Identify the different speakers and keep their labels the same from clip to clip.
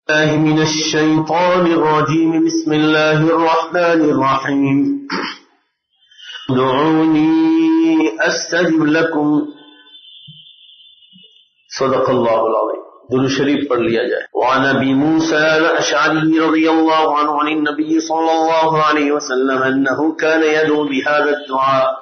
Speaker 1: الله من الشيطان الرجيم. بسم الله الرحمن الرحيم. ادعوني استجب لكم. صدق الله العظيم. درود شریف پڑھ لیا جائے. وعن ابي موسى الاشعري رضي الله عنه عن النبي صلى الله عليه وسلم انه كان يدعو بهذا الدعاء: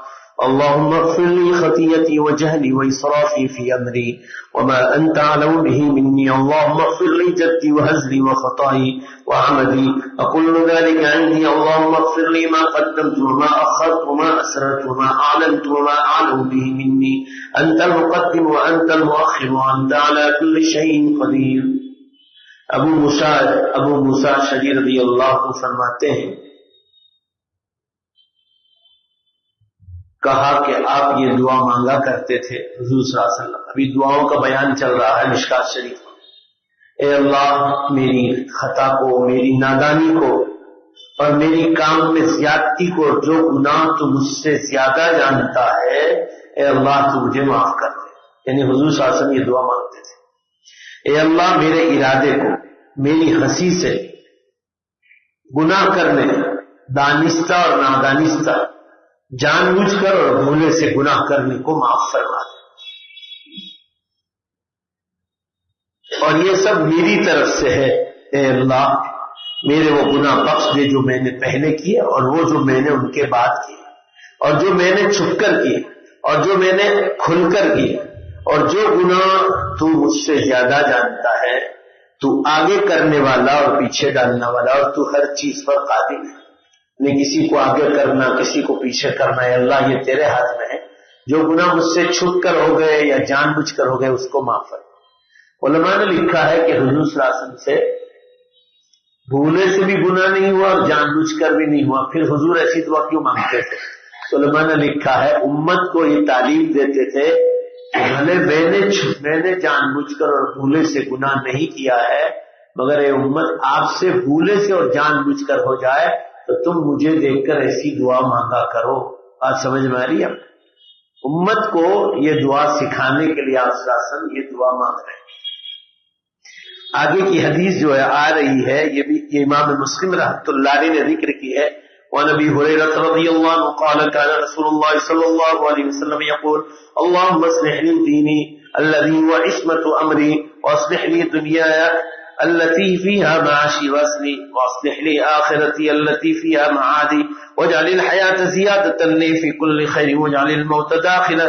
Speaker 1: اللهم اغفر لي خطيئتي وجهلي وإسرافي في أمري وما أنت أعلم به مني، اللهم اغفر لي جدي وهزلي وخطائي وعمدي، أقول ذلك عندي، اللهم اغفر لي ما قدمت وما أخرت وما أسررت وما أعلنت وما أعلم به مني، أنت المقدم وأنت المؤخر وأنت على كل شيء قدير. ابو موسیٰ اشعری رضی اللہ عنہ فرماتے ہیں، کہا کہ آپ یہ دعا مانگا کرتے تھے حضور صلی اللہ علیہ وسلم. ابھی دعاؤں کا بیان چل رہا ہے مشکات شریف میں. اے اللہ، میری خطا کو، میری نادانی کو اور میری کام میں زیادتی کو، جو گناہ تو مجھ سے زیادہ جانتا ہے، اے اللہ تو مجھے معاف کر دے. یعنی حضور صلی اللہ علیہ وسلم یہ دعا مانگتے تھے، اے اللہ میرے ارادے کو، میری ہنسی سے گناہ کرنے، دانستہ اور نادانستہ، جان بوجھ کر اور بھولے سے گناہ کرنے کو معاف فرما دے. اور یہ سب میری طرف سے ہے، اے اللہ میرے وہ گناہ بخش دے جو میں نے پہلے کیے اور وہ جو میں نے ان کے بعد کیے، اور جو میں نے چھپ کر کیے اور جو میں نے کھل کر کیے، اور جو گناہ تو مجھ سے زیادہ جانتا ہے. تو آگے کرنے والا اور پیچھے ڈالنا والا، اور تو ہر چیز پر قادر ہے. نہیں کسی کو آگے کرنا، کسی کو پیچھے کرنا، ہے اللہ یہ تیرے ہاتھ میں ہے. جو گناہ مجھ سے چھپ کر ہو گئے یا جان بوجھ کر ہو گئے اس کو معاف کر. علماء نے لکھا ہے کہ حضور صلی اللہ علیہ وسلم سے بھولے سے بھی گناہ نہیں ہوا اور جان بوجھ کر بھی نہیں ہوا، پھر حضور ایسی دعا کیوں مانگتے تھے؟ علماء نے لکھا ہے امت کو یہ تعلیم دیتے تھے کہ بھلے میں نے جان بوجھ کر اور بھولے سے گناہ نہیں کیا ہے، مگر اے امت آپ سے بھولے سے اور جان بوجھ کر ہو جائے تو تم مجھے دیکھ کر ایسی دعا مانگا کرو. بات سمجھ میں آ رہی ہے؟ امت کو یہ دعا سکھانے کے لیے آپ شاسن یہ دعا مانگ رہے ہیں. آگے کی حدیث جو ہے آ رہی ہے، یہ بھی امام مسلم رحمۃ اللہ علیہ نے ذکر کی ہے. وعن ابي هريره رضي الله عنه قال كان رسول الله صلى الله عليه وسلم يقول: اللهم اصلح لي ديني الذي هو عصمة امري، واصلح لي دنياي التي فيها معاشي، واصلح لي آخرتي التي فيها معادي، واجعل الحياة زيادة لي في كل خير، واجعل الموت داخلا،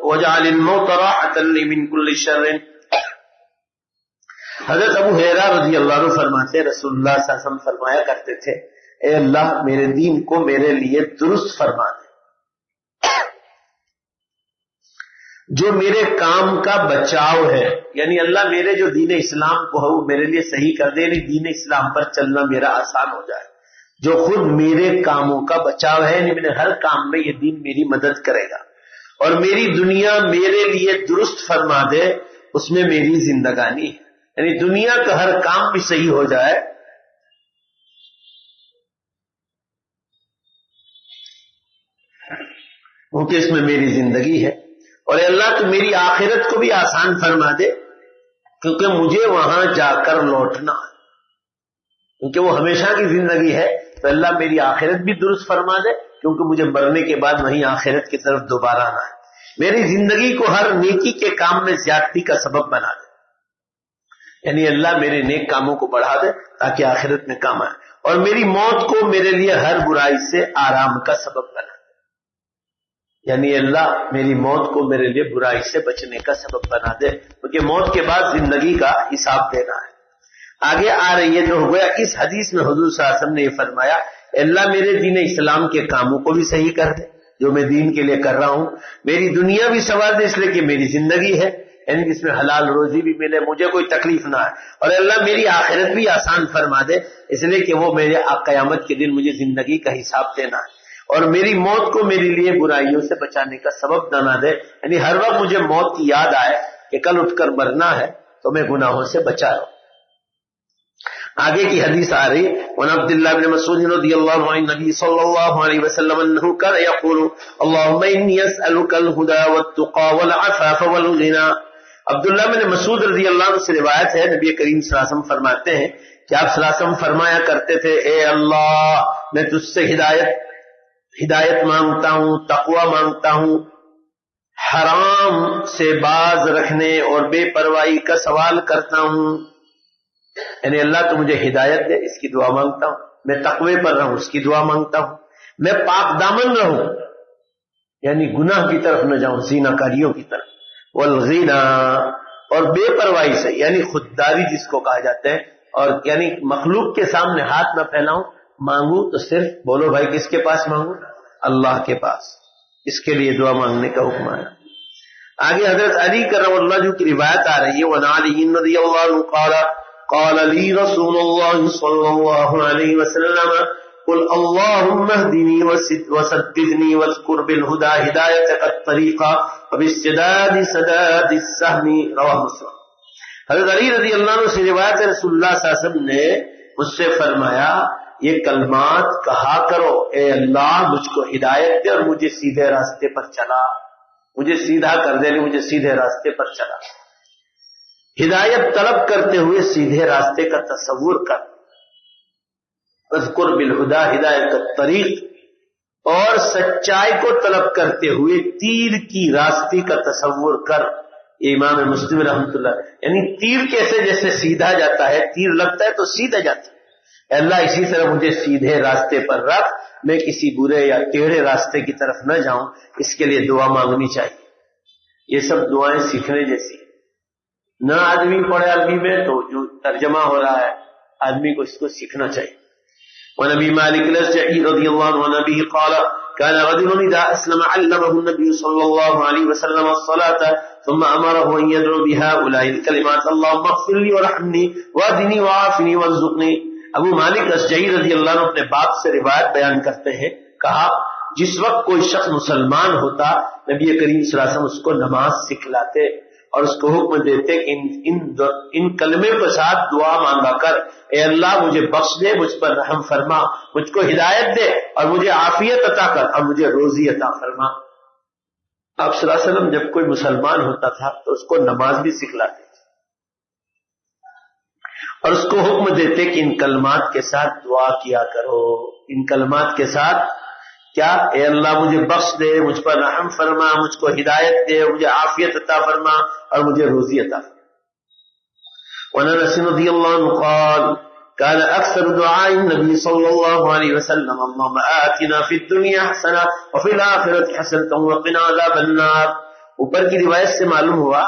Speaker 1: واجعل الموت راحة لي من كل شر. حضرت ابو ہریرہ رضی اللہ عنہ فرماتے ہیں رسول اللہ صلی اللہ علیہ وسلم فرمایا کرتے تھے، اے اللہ میرے دین کو میرے لیے درست فرما دے، جو میرے کام کا بچاؤ ہے، یعنی اللہ میرے جو دین اسلام کو ہے وہ میرے لیے صحیح کر دے، یعنی دین اسلام پر چلنا میرا آسان ہو جائے. جو خود میرے کاموں کا بچاؤ ہے، یعنی میرے ہر کام میں یہ دین میری مدد کرے گا، اور میری دنیا میرے لیے درست فرما دے، اس میں میری زندگانی ہے، یعنی دنیا کا ہر کام بھی صحیح ہو جائے. کیونکہ اس میں میری زندگی ہے. اور اللہ تو میری آخرت کو بھی آسان فرما دے، کیونکہ مجھے وہاں جا کر لوٹنا ہے، کیونکہ وہ ہمیشہ کی زندگی ہے. تو اللہ میری آخرت بھی درست فرما دے، کیونکہ مجھے مرنے کے بعد وہیں آخرت کی طرف دوبارہ آنا ہے. میری زندگی کو ہر نیکی کے کام میں زیادتی کا سبب بنا دے، یعنی اللہ میرے نیک کاموں کو بڑھا دے تاکہ آخرت میں کام آئے، اور میری موت کو میرے لیے ہر برائی سے آرام کا سبب بنا دے، یعنی اللہ میری موت کو میرے لیے برائی سے بچنے کا سبب بنا دے، کیونکہ موت کے بعد زندگی کا حساب دینا ہے. آگے آ رہی ہے جو ہوا اس حدیث میں حضور صلی اللہ علیہ وسلم نے یہ فرمایا، اللہ میرے دین اسلام کے کاموں کو بھی صحیح کر دے، جو میں دین کے لیے کر رہا ہوں، میری دنیا بھی سنوار دے، اس لیے کہ میری زندگی ہے، یعنی جس میں حلال روزی بھی ملے، مجھے کوئی تکلیف نہ ہے، اور اللہ میری آخرت بھی آسان فرما دے، اس لیے کہ وہ میرے قیامت کے دن مجھے زندگی کا حساب دینا ہے، اور میری موت کو میرے لیے برائیوں سے بچانے کا سبب بنا دے، یعنی ہر وقت مجھے موت کی یاد آئے کہ کل اٹھ کر مرنا ہے تو میں گناہوں سے بچا رہا ہوں. آگے کی حدیث آ رہی وعن عبد الله بن مسعود رضی اللہ عنہ النبی صلی اللہ علیہ وسلم انه كان يقول اللهم اني اسالك الهدى والتقى والعفاف والغنى عبداللہ بن مسعود رضی اللہ عنہ سے روایت ہے، نبی کریم صلی اللہ علیہ وسلم فرماتے ہیں کہ آپ صلی اللہ علیہ وسلم فرمایا کرتے تھے، اے اللہ میں تجھ سے ہدایت مانگتا ہوں، تقوی مانگتا ہوں، حرام سے باز رکھنے اور بے پرواہی کا سوال کرتا ہوں. یعنی اللہ تو مجھے ہدایت دے، اس کی دعا مانگتا ہوں. میں تقوی پر رہوں، اس کی دعا مانگتا ہوں. میں پاک دامن رہوں، یعنی گناہ کی طرف نہ جاؤں، زنا کاریوں کی طرف. والغنا، اور بے پرواہی سے، یعنی خودداری جس کو کہا جاتا ہے، اور یعنی مخلوق کے سامنے ہاتھ نہ پھیلاؤں. مانگوں تو صرف بولو بھائی کس کے پاس مانگوں؟ اللہ کے پاس. اس کے لیے دعا مانگنے کا حکم آیا. آگے حضرت علی کرم اللہ جو کی روایت آ رہی ہے، وَعَنْ عَلِيٍّ رَضِيَ اللَّهُ عنْهُ قَالَ لِي رَسُولُ اللَّهِ صَلَّى اللَّهُ عَلَيْهِ وَسَلَّمَ قُلْ اللَّهُمَّ اهْدِنِي وَسَدِّدْنِي وَاذْكُرْ بِالْهُدَى هِدَايَتَكَ الطَّرِيقَ وَبِالسَّدَادِ سَدَادِ السَّهْمِ. رواه مسلم. حضرت علی رضی اللہ عنہ سے روایت ہے، رسول اللہ صلی اللہ علیہ وسلم نے مجھ سے فرمایا یہ کلمات کہا کرو، اے اللہ مجھ کو ہدایت دے اور مجھے سیدھے راستے پر چلا، مجھے سیدھا کر دے، مجھے سیدھے راستے پر چلا. ہدایت طلب کرتے ہوئے سیدھے راستے کا تصور کر. اذکر بالہدی ہدایت الطریق، اور سچائی کو طلب کرتے ہوئے تیر کی راستے کا تصور کر. امام مسلم رحمۃ اللہ، یعنی تیر کیسے جیسے سیدھا جاتا ہے، تیر لگتا ہے تو سیدھا جاتا ہے. اللہ اسی طرح مجھے سیدھے راستے پر رکھ، میں کسی برے یا ٹیڑھے راستے کی طرف نہ جاؤں. اس کے لیے دعا مانگنی چاہیے. یہ سب دعائیں سیکھنے جیسی. نہ آدمی پڑھے عربی میں تو جو ترجمہ ہو رہا ہے آدمی کو اس کو سیکھنا چاہیے. ونبی مالک الاشجعی رضی اللہ عنہ نبی قال كان رجل اذا اسلم علمه النبي صلى الله عليه وسلم الصلاة ثم امره ان يدعو بهؤلاء الكلمات اللهم اغفر لي وارحمني واهدني وعافني وارزقني. ابو مالک اشجعی رضی اللہ عنہ اپنے باپ سے روایت بیان کرتے ہیں، کہا جس وقت کوئی شخص مسلمان ہوتا نبی کریم صلی اللہ علیہ وسلم اس کو نماز سکھلاتے اور اس کو حکم دیتے کہ ان کلمے کے ساتھ دعا مانگا کر، اے اللہ مجھے بخش دے، مجھ پر رحم فرما، مجھ کو ہدایت دے اور مجھے عافیت عطا کر اور مجھے روزی عطا فرما. آپ صلی اللہ علیہ وسلم جب کوئی مسلمان ہوتا تھا تو اس کو نماز بھی سکھلاتے اور اس کو حکم دیتے کہ ان کلمات کے ساتھ دعا کیا کرو. ان کلمات کے ساتھ کیا؟ اے اللہ مجھے بخش دے، مجھ پر رحم فرما، مجھ کو ہدایت دے، مجھے عافیت عطا فرما اور مجھے روزی عطا فرما. وعن انس رضی اللہ عنہ قال كان اکثر دعاء النبي صلی اللہ علیہ وسلم اللهم آتنا في الدنيا حسنة وفي الآخرة حسنة وقنا عذاب النار. اوپر کی روایت سے معلوم ہوا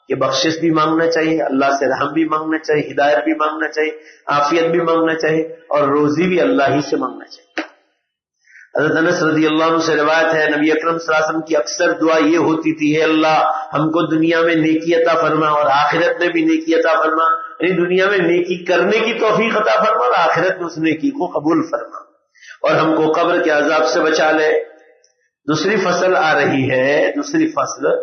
Speaker 1: کہ بخشش بھی مانگنا چاہیے، اللہ سے رحم بھی مانگنا چاہیے، ہدایت بھی مانگنا چاہیے، عافیت بھی مانگنا چاہیے اور روزی بھی اللہ ہی سے مانگنا چاہیے. حضرت انس رضی اللہ عنہ سے روایت ہے نبی اکرم صلی اللہ علیہ وسلم کی اکثر دعا یہ ہوتی تھی، اے اللہ ہم کو دنیا میں نیکی عطا فرما اور آخرت میں بھی نیکی عطا فرما. یعنی دنیا میں نیکی کرنے کی توفیق عطا فرما اور آخرت میں اس نیکی کو قبول فرما اور ہم کو قبر کے عذاب سے بچا لے. دوسری فصل آ رہی ہے، دوسری فصل.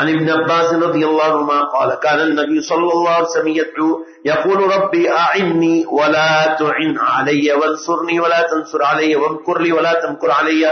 Speaker 1: عن ابن عباس رضی اللہ عنہما قال كان النبي صلی اللہ علیہ وسلم يدعو يقول ربي أعني ولا تعن علي وانصرني ولا تنصر علي وامكر لي ولا تمكر علي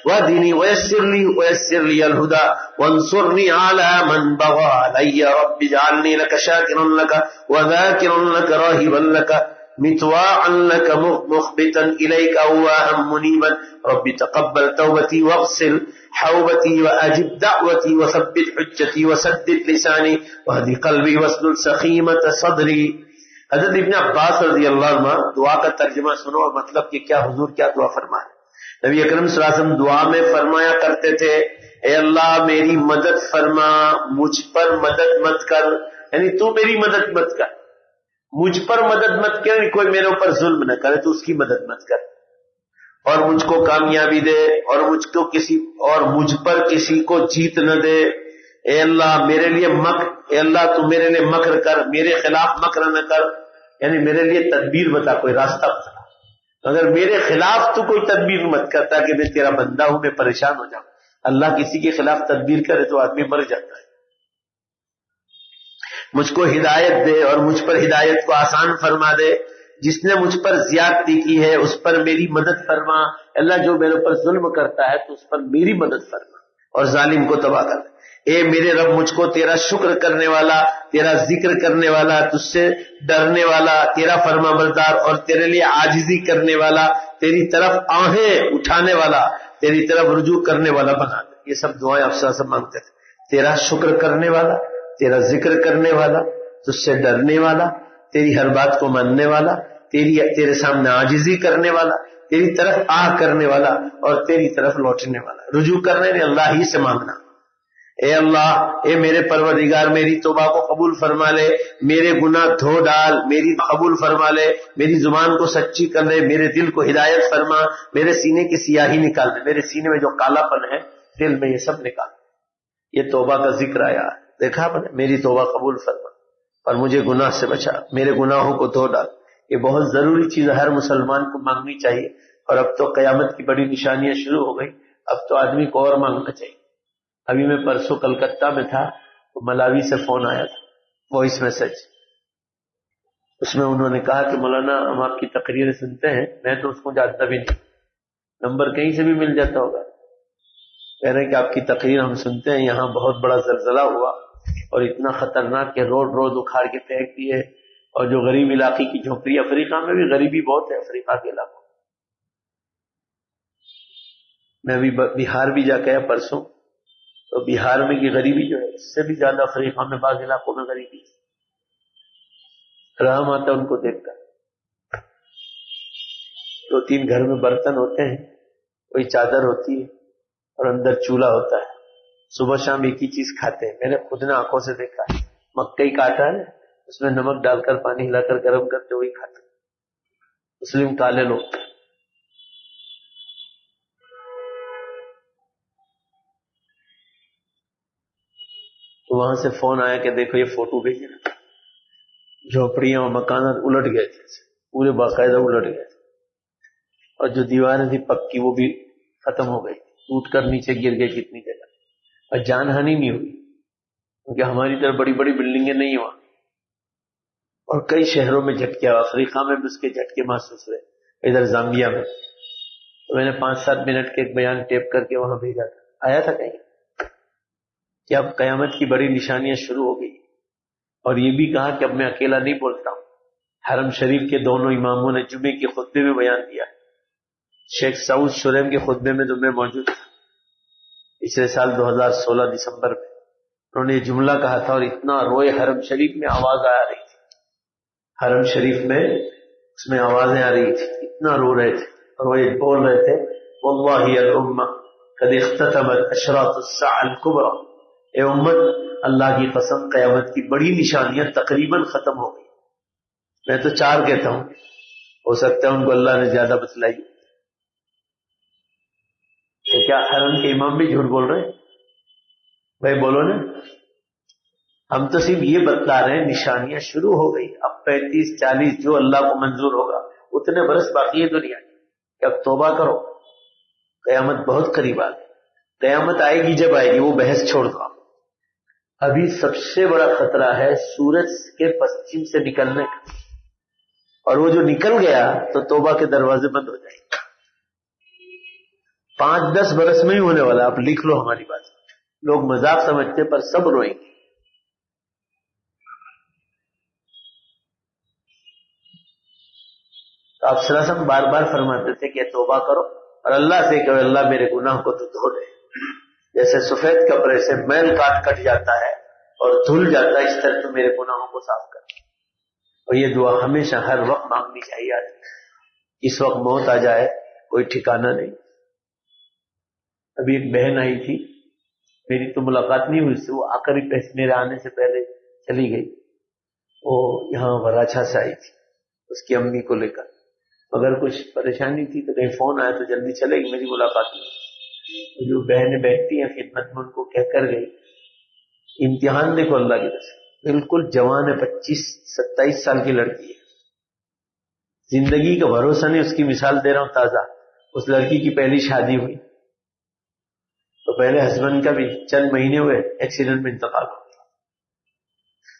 Speaker 1: واهدني ويسر لي الهدى وانصرني على من بغى علي رب اجعلني لك شاكرا لك وذاكرا لك راهبا لك مطواعا لك مخبتا إليك أواها منيبا رب تقبل توبتي واغسل حوبتي وأجب دعوتي وثبت حجتي وسدد لساني واهد قلبي واسلل سخيمة صدري. حضرت ابن عباس رضی اللہ عنہ دعا کا ترجمہ سنو اور مطلب کہ کیا حضور کیا دعا فرمائے. نبی اکرم صلی اللہ علیہ وسلم دعا میں فرمایا کرتے تھے، اے اللہ میری مدد فرما، مجھ پر مدد مت کر، یعنی تو میری مدد مت کر، مجھ پر مدد مت کر، کوئی میرے اوپر ظلم نہ کرے تو اس کی مدد مت کر اور مجھ کو کامیابی دے اور مجھ پر کسی کو جیت نہ دے. اے اللہ میرے لیے اے اللہ تو میرے لیے مکر کر، میرے خلاف مکر نہ کر، یعنی میرے لیے تدبیر بتا، کوئی راستہ بتا. اگر میرے خلاف تو کوئی تدبیر مت کرتا کہ میں تیرا بندہ ہوں، میں پریشان ہو جاؤں. اللہ کسی کے خلاف تدبیر کرے تو آدمی مر جاتا ہے. مجھ کو ہدایت دے اور مجھ پر ہدایت کو آسان فرما دے. جس نے مجھ پر زیادتی کی ہے اس پر میری مدد فرما. اللہ جو میرے پر ظلم کرتا ہے تو اس پر میری مدد فرما اور ظالم کو تباہ کر دے. اے میرے رب مجھ کو تیرا شکر کرنے والا، تیرا ذکر کرنے والا، تجھ سے ڈرنے والا، تیرا فرما بردار اور تیرے لیے عاجزی کرنے والا، تیری طرف آنکھیں اٹھانے والا، تیری طرف رجوع کرنے والا بنا دے۔ یہ سب دعائیں افسر سے مانگتے تھے۔ تیرا شکر کرنے والا، تیرا ذکر کرنے والا، تجھ سے ڈرنے والا، تیری ہر بات کو ماننے والا، تیرے سامنے عاجزی کرنے والا، تیری طرف آہ کرنے والا اور تیری طرف لوٹنے والا۔ رجوع کرنے نے اللہ ہی سے مانگنا۔ اے اللہ، اے میرے پروردگار میری توبہ کو قبول فرما لے، میرے گناہ دھو ڈال، میری قبول فرما لے، میری زبان کو سچی کر لے، میرے دل کو ہدایت فرما، میرے سینے کی سیاہی نکال دے، میرے سینے میں جو کالا پن ہے دل میں یہ سب نکال دے۔ یہ توبہ کا ذکر آیا، دیکھا آپ نے، میری توبہ قبول فرما اور مجھے گناہ سے بچا، میرے گناہوں کو دھو ڈال۔ یہ بہت ضروری چیز ہر مسلمان کو مانگنی چاہیے، اور اب تو قیامت کی بڑی نشانیاں شروع ہو گئی، اب تو آدمی کو اور مانگنا چاہیے۔ ابھی میں پرسوں کلکتہ میں تھا تو ملاوی سے فون آیا تھا، وائس میسج، اس میں انہوں نے کہا کہ مولانا ہم آپ کی تقریریں سنتے ہیں، میں تو اس کو جانتا بھی نہیں، نمبر کہیں سے بھی مل جاتا ہوگا، کہہ رہے ہیں کہ آپ کی تقریر ہم سنتے ہیں، یہاں بہت بڑا زلزلہ ہوا اور اتنا خطرناک کہ روڈ اکھاڑ کے پھینک دیے، اور جو غریب علاقے کی جھوپڑی، افریقہ میں بھی غریبی بہت ہے، افریقہ کے علاقوں میں بھی بہار بھی جا کے آیا پرسوں، تو بہار میں کی غریبی جو ہے اس سے بھی زیادہ افریقہ میں بعض علاقوں میں غریبی ہے، رحم آتا ان کو دیکھ کر۔ 2-3 گھر میں برتن ہوتے ہیں، کوئی چادر ہوتی ہے اور اندر چولہا ہوتا ہے، صبح شام ایک ہی چیز کھاتے ہیں، میں نے خود نے آنکھوں سے دیکھا ہے، مکئی کاٹا ہے اس میں نمک ڈال کر پانی ہلا کر گرم کرتے وہی کھاتے، مسلم کالے لوگ۔ تو وہاں سے فون آیا کہ دیکھو یہ فوٹو بھیجے، جھوپڑیاں اور مکانات الٹ گئے تھے، پورے باقاعدہ الٹ گئے تھے، اور جو دیواریں تھی پکی وہ بھی ختم ہو گئی، ٹوٹ کر نیچے گر گئے کتنی جگہ، اور جان ہانی نہیں ہوئی کیونکہ ہماری طرف بڑی بڑی بلڈنگیں نہیں ہوا، اور کئی شہروں میں جھٹکے، افریقہ میں بھی اس کے جھٹکے محسوس ہوئے، ادھر زامبیا میں، تو میں نے 5-7 منٹ کے ایک بیان ٹیپ کر کے وہاں بھیجا تھا، آیا تھا کہیں کہ اب قیامت کی بڑی نشانیاں شروع ہو گئی، اور یہ بھی کہا کہ اب میں اکیلا نہیں بولتا ہوں، حرم شریف کے دونوں اماموں نے جمعے کے خطبے میں بیان دیا، شیخ سعود شریم کے خطبے میں جو میں موجود تھا پچھلے سال 2016 دسمبر میں، انہوں نے یہ جملہ کہا تھا، اور اتنا روئے، حرم شریف میں آواز آ رہی تھی، حرم شریف میں اس میں آوازیں آ رہی تھی، اتنا رو رہے تھے، اور وہ یہ بول رہے تھے واللہ الامہ قد اختتمت اشراط الساعة الکبری، اے امت اللہ کی قسم قیامت کی بڑی نشانیاں تقریباً ختم ہو گئی، میں تو 4 کہتا ہوں، ہو سکتا ہے ان کو اللہ نے زیادہ بتلائی، تو کیا حرم کے امام بھی جھوٹ بول رہے ہیں؟ بھائی بولو نا، ہم تو صرف یہ بتلا رہے ہیں نشانیاں شروع ہو گئی، اب 35-40 جو اللہ کو منظور ہوگا، اتنے برس باقی ہے دنیا کہ اب توبہ کرو، قیامت بہت قریب آ گئی، قیامت آئے گی جب آئے گی، وہ بحث چھوڑ دو، ابھی سب سے بڑا خطرہ ہے سورج کے پشچم سے نکلنے کا، اور وہ جو نکل گیا تو توبہ کے دروازے بند ہو جائیں گے، 5-10 برس میں ہی ہونے والا، آپ لکھ لو ہماری بات، لوگ مذاق سمجھتے پر سب روئیں گے۔ تو آپ صلی اللہ علیہ وسلم بار بار فرماتے تھے کہ توبہ کرو اور اللہ سے کہو اللہ میرے گناہ کو تو دھو دے، جیسے سفید کپڑے سے میل کٹ جاتا ہے اور دھل جاتا ہے، اس طرح تو میرے گناہوں کو صاف کر، اور یہ دعا ہمیشہ ہر وقت مانگنی چاہیے، اس وقت موت آ جائے کوئی ٹھکانہ نہیں۔ ابھی ایک بہن آئی تھی، میری تو ملاقات نہیں ہوئی اس سے، وہ آ کر میرے آنے سے پہلے چلی گئی، وہ یہاں وراچھا سے آئی تھی اس کی امی کو لے کر، اگر کچھ پریشانی تھی تو کہیں فون آیا تو جلدی چلے گی، میری ملاقات نہیں۔ جو بہنیں بیٹھتی ہیں خدمت میں ان کو کہہ کر گئی، امتحان دیکھو اللہ کی طرف سے، بالکل جوان ہے، 25-27 سال کی لڑکی ہے، زندگی کا بھروسہ نہیں، اس کی مثال دے رہا ہوں تازہ، اس لڑکی کی پہلی شادی ہوئی تو پہلے ہسبینڈ کا بھی چند مہینے ہوئے ایکسیڈنٹ میں انتقال ہو گیا،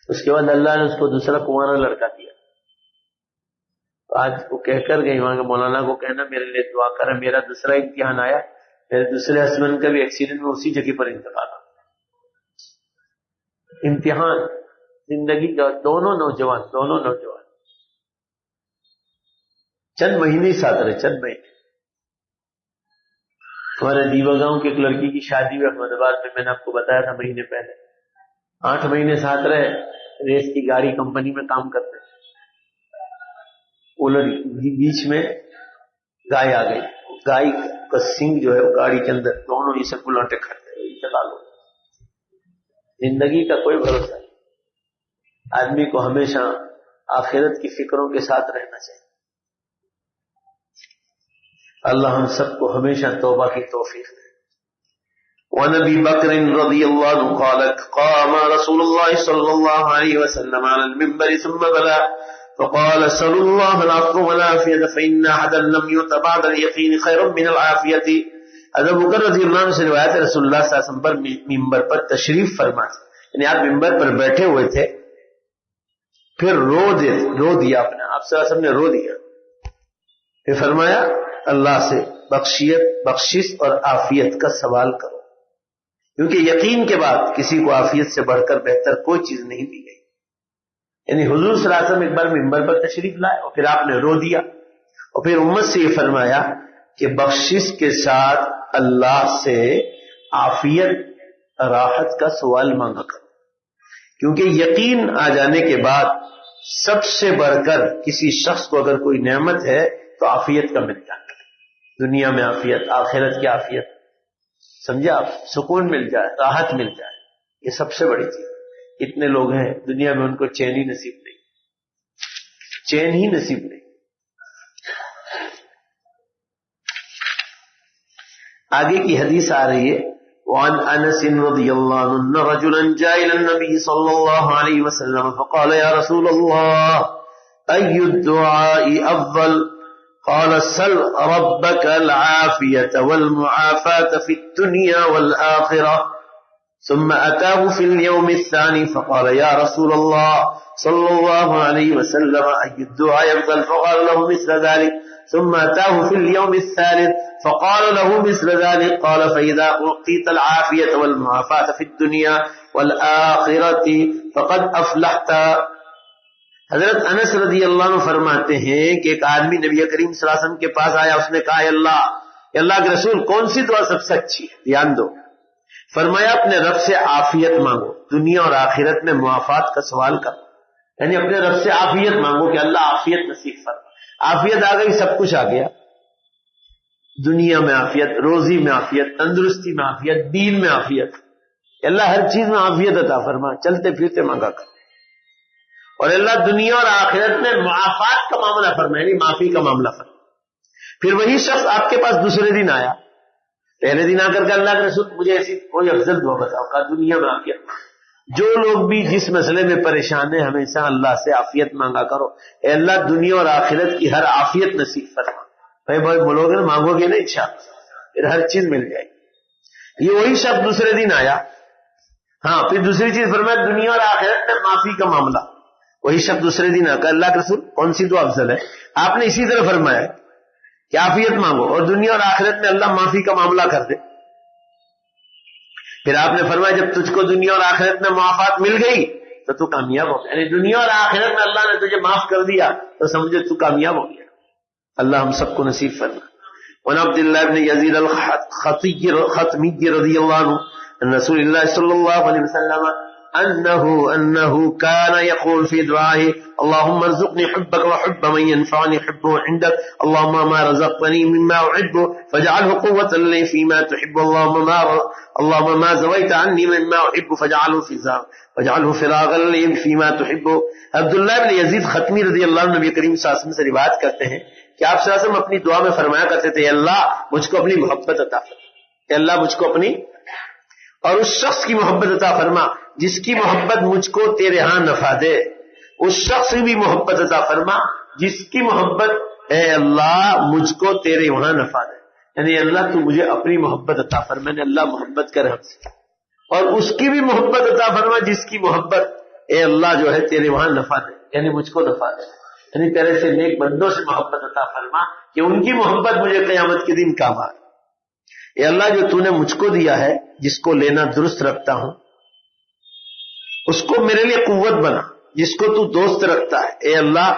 Speaker 1: اس کے بعد اللہ نے اس کو دوسرا کنوارا لڑکا دیا، آج وہ کہہ کر گئی وہاں کے مولانا کو کہنا میرے لیے دعا کرے، میرا دوسرا امتحان آیا، میرے دوسرے ہسبینڈ کا بھی ایکسیڈنٹ میں اسی جگہ پر انتقال ہو، امتحان زندگی کا، دونوں نوجوان چند مہینے ساتھ رہے، چند مہینے. ہمارے دیوا گاؤں کی ایک لڑکی کی شادی ہوئی احمد آباد میں نے آپ کو بتایا تھا مہینے پہلے. 8 مہینے ساتھ رہے، ریس کی گاڑی کمپنی میں کام کرتے. وہ بیچ میں گائے آ گئی، گائے کا سنگ جو ہے وہ گاڑی کے اندر، دونوں ہی سے بلاٹے کھڑتے چلا لو. زندگی کا کوئی بھروسہ نہیں. آدمی کو ہمیشہ آخرت کی فکروں کے ساتھ رہنا چاہیے. اللہ ہم سب کو ہمیشہ توبہ کی توفیق دے. وعن ابي بكر رضي الله عنه قال قام رسول الله صلى الله عليه وسلم على المنبر ثم بلى فقال صلى الله العفو والعافية فإن أحدا لم يؤت بعد اليقين خيرا من العافية. ابو بکر رضی اللہ عنہ سے روایت ہے رسول اللہ صلی اللہ علیہ وسلم پر ممبر پر تشریف فرما، یعنی آپ ممبر پر بیٹھے ہوئے تھے، پھر رو دیا اپنے آپ صلی اللہ علیہ وسلم نے رو دیا، پھر فرمایا اللہ سے بخشش اور عافیت کا سوال کرو، کیونکہ یقین کے بعد کسی کو عافیت سے بڑھ کر بہتر کوئی چیز نہیں دی گئی. یعنی حضور صلی اللہ علیہ وسلم ایک بار ممبر پر تشریف لائے اور پھر آپ نے رو دیا اور پھر امت سے یہ فرمایا کہ بخشش کے ساتھ اللہ سے عافیت راحت کا سوال مانگا کرو، کیونکہ یقین آ جانے کے بعد سب سے بڑھ کر کسی شخص کو اگر کوئی نعمت ہے تو عافیت کا مل جاتا ہے. دنیا میں عافیت، آخرت کی عافیت، سمجھا آپ، سکون مل جائے، راحت مل جائے، یہ سب سے بڑی چیز. اتنے لوگ ہیں دنیا میں ان کو چین ہی نصیب نہیں. آگے کی حدیث آ رہی ہے. وعن انس رضی اللہ عنہ ان رجلا جاء الى النبي صلی اللہ علیہ وسلم فقال یا رسول اللہ ای الدعاء افضل قال سل ربك العافية والمعافاة في الدنيا والآخرة. ثم أتاه في اليوم الثاني فقال يا رسول الله صلى الله عليه وسلم أي الدعاء أفضل فقال له مثل ذلك. ثم أتاه في اليوم الثالث فقال له مثل ذلك. قال فإذا أعطيت العافية والمعافاة في الدنيا والآخرة فقد أفلحت. حضرت انس رضی اللہ عنہ فرماتے ہیں کہ ایک آدمی نبی کریم صلی اللہ علیہ وسلم کے پاس آیا، اس نے کہا اے اللہ کے رسول کون سی دعا سب سے اچھی ہے، دھیان دو. فرمایا اپنے رب سے عافیت مانگو، دنیا اور آخرت میں معافات کا سوال کرو، یعنی اپنے رب سے عافیت مانگو کہ اللہ عافیت نصیب فرما. عافیت آ گئی، سب کچھ آ گیا، دنیا میں عافیت، روزی میں عافیت، تندرستی میں عافیت، دین میں عافیت، اللہ ہر چیز میں عافیت عطا فرما، چلتے پھرتے مانگا کر. اور اللہ دنیا اور آخرت میں معافات کا معاملہ فرما، یعنی معافی کا معاملہ فرما. پھر وہی شخص آپ کے پاس دوسرے دن آیا، پہلے دن آ کر کے اللہ کے رسول مجھے ایسی کوئی افضل دعا بتاؤ، کہا دنیا میں عافیت. جو لوگ بھی جس مسئلے میں پریشان ہیں ہمیشہ اللہ سے عافیت مانگا کرو، اے اللہ دنیا اور آخرت کی ہر عافیت نصیب فرما. بھائی بولو گے نا، مانگو گے نا انشاءاللہ، پھر ہر چیز مل جائے گی. یہ وہی شخص دوسرے دن آیا، ہاں پھر دوسری چیز فرمایا دنیا اور آخرت میں معافی کا معاملہ. وہی شخص دوسرے دن آ کر اللہ کے رسول کون سی دعا افضل ہے؟ آپ نے اسی طرح فرمایا کہ عافیت مانگو اور دنیا اور آخرت میں اللہ معافی کا معاملہ کر دے. پھر آپ نے فرمایا جب تجھ کو دنیا اور آخرت میں معافات مل گئی تو کامیاب ہو گیا، یعنی دنیا اور آخرت میں اللہ نے تجھے معاف کر دیا تو سمجھے تو کامیاب ہو گیا. اللہ ہم سب کو نصیب فرما. وعن عبد الله بن يزيد الخطمي رضي الله عنه عن رسول الله صلى الله عليه وسلم أنه كان يقول في دعائه اللهم ارزقني حبك وحب من ينفعني حبه عندك اللهم ما رزقتني مما أحب فاجعله قوة لي فيما تحب اللهم ما زويت عني مما أحب فاجعله فراغا لي فيما تحب. عبداللہ بن یزید ختمی رضی اللہ عنہ نبی کریم صلی اللہ علیہ وسلم سے روایت کرتے ہیں کہ آپ صلی اللہ علیہ وسلم اپنی دعا میں فرمایا کرتے تھے اللہ مجھ کو اپنی محبت عطا فرما، کہ اللہ مجھ کو اپنی اور اس شخص کی محبت عطا فرما جس کی محبت مجھ کو تیرے ہاں نفع دے، اس شخص کی بھی محبت عطا فرما جس کی محبت اے اللہ مجھ کو تیرے وہاں نفع دے. یعنی اللہ تو مجھے اپنی محبت عطا فرما، میں نے اللہ محبت کر ہم سے، اور اس کی بھی محبت عطا فرما جس کی محبت اے اللہ جو ہے تیرے وہاں نفع دے، یعنی مجھ کو نفع دے. یعنی تیرے سے نیک بندوں سے محبت عطا فرما کہ ان کی محبت مجھے قیامت کے دن کام آئے. اے اللہ جو تو نے مجھ کو دیا ہے جس کو لینا درست رکھتا ہوں اس کو میرے لیے قوت بنا جس کو تو دوست رکھتا ہے. اے اللہ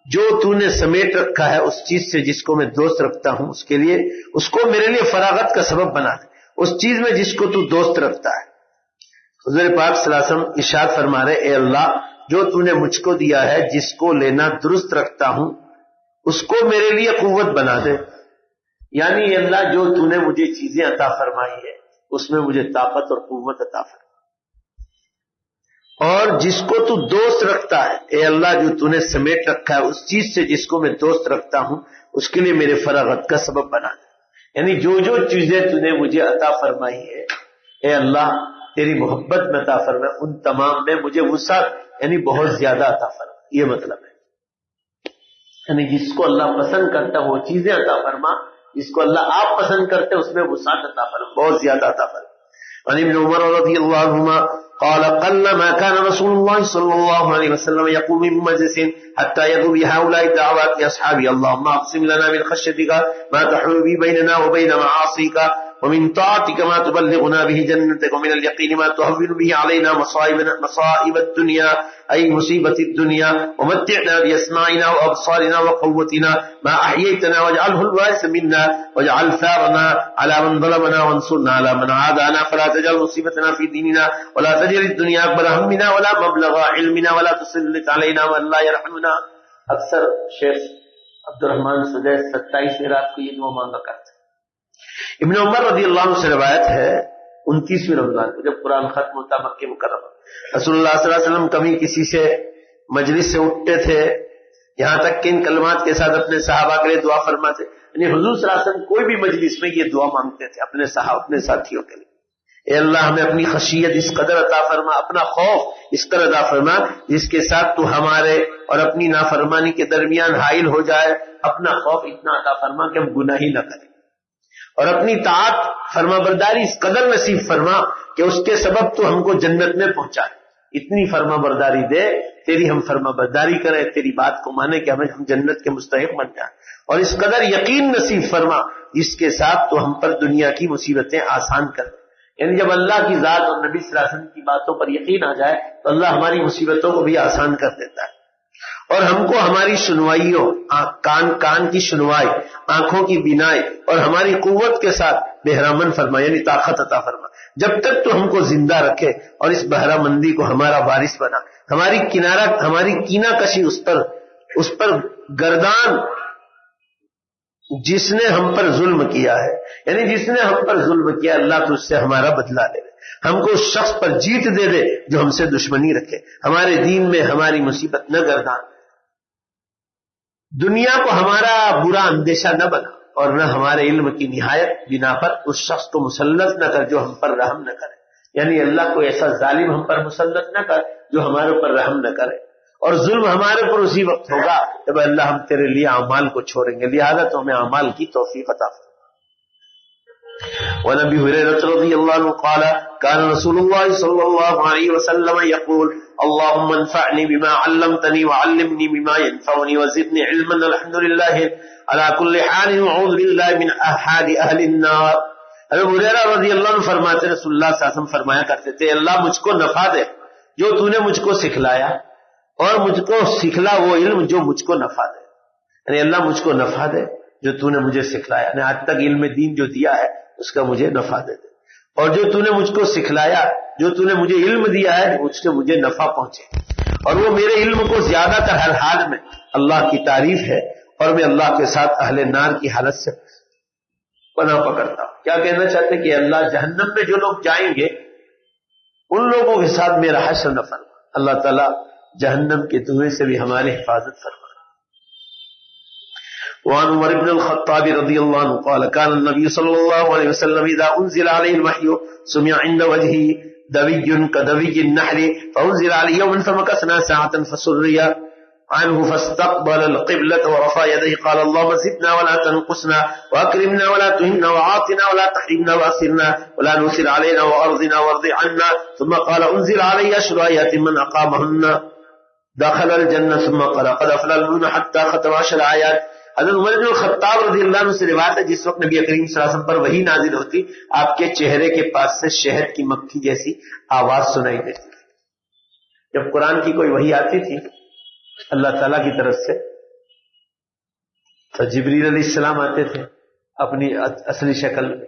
Speaker 1: جو تو نے سمیٹ رکھا ہے اس چیز سے جس کو میں دوست رکھتا ہوں اس کے لیے اس کو میرے لیے فراغت کا سبب بنا دے اس چیز میں جس کو تو دوست رکھتا ہے. حضور پاک صلی اللہ علیہ وسلم ارشاد فرما رہے اے اللہ جو تو نے مجھ کو دیا ہے جس کو لینا درست رکھتا ہوں اس کو میرے لیے قوت بنا دے. یعنی اے اللہ جو تو نے مجھے چیزیں عطا فرمائی ہے اس میں مجھے طاقت اور قوت عطا فرما اور جس کو تو دوست رکھتا ہے اے اللہ جو تو نے سمیٹ رکھا ہے اس چیز سے جس کو میں دوست رکھتا ہوں اس کے لیے میرے فراغت کا سبب بنا دے. یعنی جو جو چیزیں تو نے مجھے عطا فرمائی ہے اے اللہ تیری محبت میں عطا فرما ان تمام میں مجھے وسعت یعنی بہت زیادہ عطا فرما. یہ مطلب ہے یعنی جس کو اللہ پسند کرتا وہ چیزیں عطا فرما جس کو اللہ آپ پسند کرتے اس میں وسعت عطا فرما بہت زیادہ عطا فرما. عن ابن عمر رضی اللہ عنہما قال قل ما كان رسول الله صلى الله عليه وسلم يقوم من مجلس حتى يدعو بهؤلاء الدعوات لاصحابه اللهم اقسم لنا من خشيتك ما تحول به بيننا وبين معاصيك ومن طاعتك ما تبلغنا به جنتك ومن اليقين ما تهون به علينا مصائب الدنيا أي مصيبة الدنيا ومتعنا بأسماعنا وأبصارنا وقوتنا ما أحييتنا واجعله الوارث منا واجعل ثارنا على من ظلمنا وانصرنا على من عادانا فلا تجعل مصيبتنا في ديننا ولا تجعل الدنيا أكبر همنا ولا مبلغ علمنا ولا تسلط علينا من لا يرحمنا. اکثر شیخ عبد الرحمن سدیس 27 رات کو یہ دعا مانگا کرتے. ابن عمر رضی اللہ عنہ سے روایت ہے 29ویں رمضان کو جب قرآن ختم ہوتا مکہ مکرمہ رسول اللہ صلی اللہ علیہ وسلم کبھی کسی سے مجلس سے اٹھتے تھے یہاں تک کہ ان کلمات کے ساتھ اپنے صحابہ کے لیے دعا فرماتے. یعنی حضور صلی اللہ علیہ وسلم کوئی بھی مجلس میں یہ دعا مانگتے تھے اپنے صحابہ اپنے ساتھیوں کے لیے اے اللہ ہمیں اپنی خشیت اس قدر عطا فرما اپنا خوف اس قدر عطا فرما جس کے ساتھ تو ہمارے اور اپنی نافرمانی کے درمیان حائل ہو جائے. اپنا خوف اتنا عطا فرما کہ ہم گناہ ہی نہ کریں اور اپنی طاعت فرما برداری اس قدر نصیب فرما کہ اس کے سبب تو ہم کو جنت میں پہنچائے. اتنی فرما برداری دے تیری ہم فرما برداری کریں تیری بات کو مانے کہ ہم جنت کے مستحق بن جائیں اور اس قدر یقین نصیب فرما جس کے ساتھ تو ہم پر دنیا کی مصیبتیں آسان کر. یعنی جب اللہ کی ذات اور نبی صلی اللہ علیہ وسلم کی باتوں پر یقین آ جائے تو اللہ ہماری مصیبتوں کو بھی آسان کر دیتا ہے اور ہم کو ہماری سنوائیوں کان کی سنوائی آنکھوں کی بینائی اور ہماری قوت کے ساتھ بہرامن فرما یعنی طاقت عطا فرما جب تک تو ہم کو زندہ رکھے اور اس بہرہ مندی کو ہمارا وارث بنا. ہماری کینہ کشی اس پر گردان جس نے ہم پر ظلم کیا ہے یعنی جس نے ہم پر ظلم کیا اللہ تو اس سے ہمارا بدلہ لے لے. ہم کو اس شخص پر جیت دے دے جو ہم سے دشمنی رکھے. ہمارے دین میں ہماری مصیبت نہ گردان دنیا کو ہمارا برا اندیشہ نہ بنا اور نہ ہمارے علم کی نہایت بنا پر اس شخص کو مسلط نہ کر جو ہم پر رحم نہ کرے. یعنی اللہ کو ایسا ظالم ہم پر مسلط نہ کر جو ہمارے اوپر رحم نہ کرے اور ظلم ہمارے اوپر اسی وقت ہوگا جب اللہ ہم تیرے لیے اعمال کو چھوڑیں گے. لہذا تو ہمیں اعمال کی توفیق عطا فرما. وعن ابي هريره رضي الله عنه قال كان رسول الله صلى الله عليه وسلم يقول اللهم انفعني بما علمتني وعلمني بما ينفعني وزدني علما. الحمد لله على كل حال واعوذ بالله من حال اهل النار. ابو ہریرہ رضی اللہ عنہ فرماتے رسول اللہ صلی اللہ علیہ وسلم فرمایا کرتے تھے اللہ مجھ کو نفع دے جو تو نے مجھ کو سکھلایا اور مجھ کو سکھلا وہ علم جو مجھ کو نفع دے. یعنی اللہ مجھ کو نفع دے جو تو نے مجھے سکھلایا یعنی آج تک علم دین جو دیا ہے اس کا مجھے نفع دے دے اور جو تو نے مجھ کو سکھلایا جو تو نے مجھے علم دیا ہے اس سے مجھے نفع پہنچے اور وہ میرے علم کو زیادہ تر ہر حال میں اللہ کی تعریف ہے اور میں اللہ کے ساتھ اہل نار کی حالت سے پناہ پکڑتا ہوں. کیا کہنا چاہتے کہ اللہ جہنم میں جو لوگ جائیں گے ان لوگوں کے ساتھ میرا حشر نہ فرما. اللہ تعالیٰ جہنم کے دھوئیں سے بھی ہماری حفاظت فرما. وعن عمر بن الخطاب رضی اللہ عنہ قال كان النبي صلى الله عليه وسلم اذا انزل عليه الوحي سمع عند وجهه دوي كدوي النحل فانزل عليه يوما فمكثنا ساعة فسري عنه فاستقبل القبلة ورفع يديه قال اللهم زدنا ولا تنقصنا واكرمنا ولا تهنا وعاطنا ولا تحرمنا واسرنا ولا نؤثر علينا وارضنا وارض عنا. ثم قال انزل علي 10 آيات من اقامهن دخل الجنة. ثم قال قد افلح المؤمنون حتى ختم 10 آيات. حضرت عمر بن الخطاب رضی اللہ عنہ سے روایت ہے جس وقت نبی کریم صلی اللہ علیہ وسلم پر وحی نازل ہوتی آپ کے چہرے کے پاس سے شہد کی مکھی جیسی آواز سنائی دیتی جب قرآن کی کوئی وحی آتی تھی اللہ تعالیٰ کی طرف سے تو جبریل علیہ السلام آتے تھے اپنی اصلی شکل میں،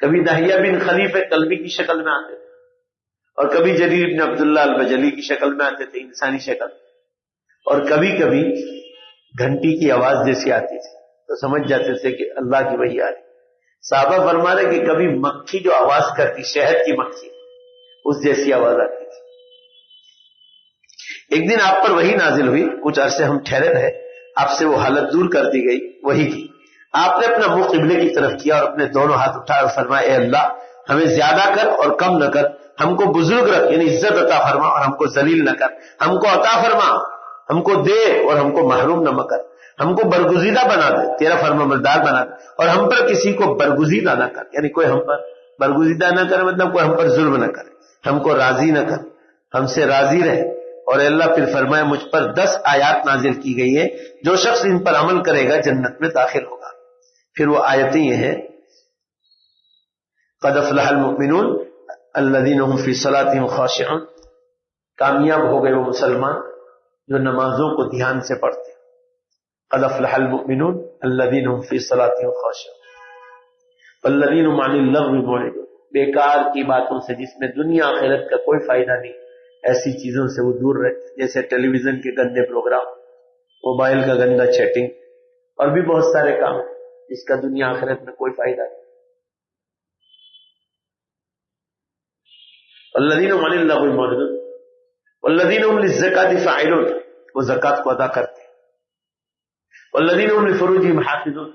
Speaker 1: کبھی داہیہ بن خلیف قلبی کی شکل میں آتے تھے، اور کبھی جریر بن عبداللہ البجلی کی شکل میں آتے تھے، انسانی شکل، اور کبھی کبھی گھنٹی کی آواز جیسی آتی تھی تو سمجھ جاتے تھے کہ اللہ کی وحی آ رہی۔ صحابہ فرما رہے کہ کبھی مکھی جو آواز کرتی، شہد کی مکھی، اس جیسی آواز آتی تھی۔ ایک دن آپ پر وحی نازل ہوئی، کچھ عرصے ہم ٹھہرے رہے، آپ سے وہ حالت دور کر دی گئی وحی کی۔ آپ نے اپنا منہ قبلے کی طرف کیا اور اپنے دونوں ہاتھ اٹھا اور فرمایا اے اللہ ہمیں زیادہ کر اور کم نہ کر، ہم کو بزرگ رکھ یعنی عزت عطا فرما اور ہم کو ذلیل نہ کر، ہم کو عطا فرما، ہم کو دے اور ہم کو محروم نہ مکر، ہم کو برگزیدہ بنا دے، تیرا فرما بردار بنا دے، اور ہم پر کسی کو برگزیدہ نہ کر، یعنی کوئی ہم پر برگزیدہ نہ کرے مطلب کوئی ہم پر ظلم نہ کرے، ہم کو راضی نہ کر، ہم سے راضی رہے۔ اور اللہ پھر فرمایا مجھ پر 10 آیات نازل کی گئی ہے، جو شخص ان پر عمل کرے گا جنت میں داخل ہوگا۔ پھر وہ آیتیں یہ ہیں قد افلح المؤمنون الذین هم فی صلاتهم خاشعون، کامیاب ہو گئے وہ مسلمان جو نمازوں کو دھیان سے پڑھتے ہیں۔ قد افلح المؤمنون الذین هم فی صلاتهم خاشعون والذین هم عن اللغو معرضون، بیکار کی باتوں سے جس میں دنیا آخرت کا کوئی فائدہ نہیں، ایسی چیزوں سے وہ دور رہتے، جیسے ٹیلی ویژن کے گندے پروگرام، موبائل کا گندا چیٹنگ، اور بھی بہت سارے کام جس کا دنیا آخرت میں کوئی فائدہ نہیں۔ والذین هم عن اللغو معرضون والذین هم للزکاة فاعلون، وہ زکات کو ادا کرتے ہیں۔ والذین هم لفروجهم حافظون،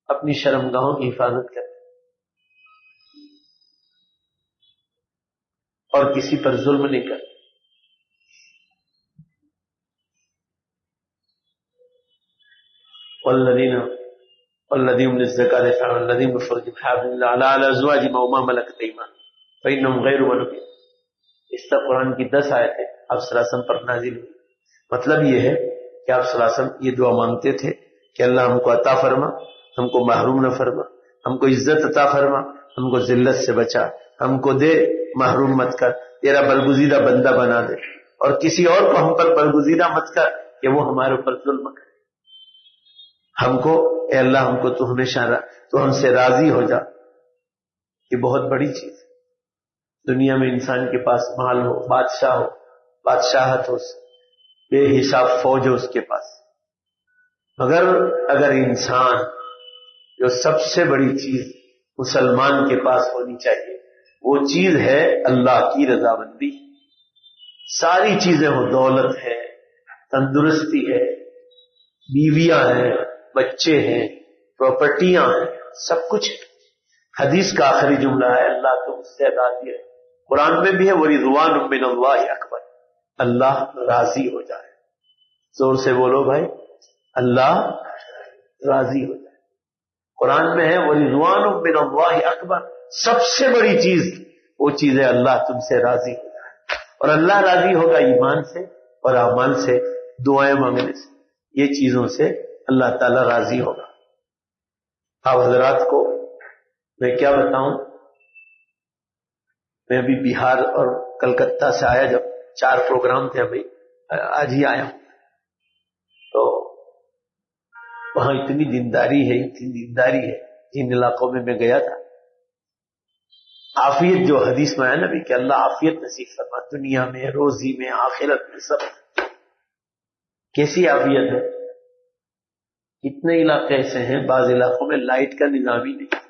Speaker 1: اپنی شرمگاہوں کی حفاظت کرتے ہیں اور کسی پر ظلم نہیں کرتے۔ والذین هم للزکاة فاعلون والذین هم لفروجهم حافظون على ازواجهم وما ملكت ايمانهم فإنهم غیر ملومین۔ اس طرح قرآن کی 10 آیتیں آپ صلی اللہ علیہ وسلم پر نازل ہوئی۔ مطلب یہ ہے کہ آپ صلی اللہ علیہ وسلم یہ دعا مانگتے تھے کہ اللہ ہم کو عطا فرما، ہم کو محروم نہ فرما، ہم کو عزت عطا فرما، ہم کو ذلت سے بچا، ہم کو دے محروم مت کر، تیرا برگزیدہ بندہ بنا دے، اور کسی اور کو ہم پر برگزیدہ مت کر کہ وہ ہمارے اوپر ظلم کرے۔ ہم کو اے اللہ ہم کو تو ہمیشہ تو ہم سے راضی ہو جا۔ یہ بہت بڑی چیز ہے، دنیا میں انسان کے پاس مال ہو، بادشاہ ہو، بادشاہت ہو، بے حساب فوج ہو اس کے پاس، مگر اگر انسان جو سب سے بڑی چیز مسلمان کے پاس ہونی چاہیے وہ چیز ہے اللہ کی رضامندی، ساری چیزیں ہو، دولت ہے، تندرستی ہے، بیویاں ہیں، بچے ہیں، پراپرٹیاں ہیں، سب کچھ ہے۔ حدیث کا آخری جملہ ہے اللہ تو مجھ سے راضی ہے، قرآن میں بھی ہے وَرِضْوَانٌ مِّنَ اللَّهِ اکبر، اللہ راضی ہو جائے۔ زور سے بولو بھائی، اللہ راضی ہو جائے۔ قرآن میں ہے وَرِضْوَانٌ مِّنَ اللَّهِ اکبر، سب سے بڑی چیز وہ چیز ہے اللہ تم سے راضی ہو جائے، اور اللہ راضی ہوگا ایمان سے اور اعمال سے، دعائیں مانگنے سے، یہ چیزوں سے اللہ تعالی راضی ہوگا۔ آپ حضرات کو میں کیا بتاؤں، میں ابھی بہار اور کلکتہ سے آیا، جب 4 پروگرام تھے، ابھی آج ہی آیا ہوں، تو وہاں اتنی دینداری ہے جن علاقوں میں گیا تھا، عافیت جو حدیث میں ہے نبی کہ اللہ عافیت نصیب فرما، دنیا میں، روزی میں، آخرت میں، سب۔ کیسی عافیت ہے؟ اتنے علاقے ایسے ہیں بعض علاقوں میں لائٹ کا نظام ہی نہیں،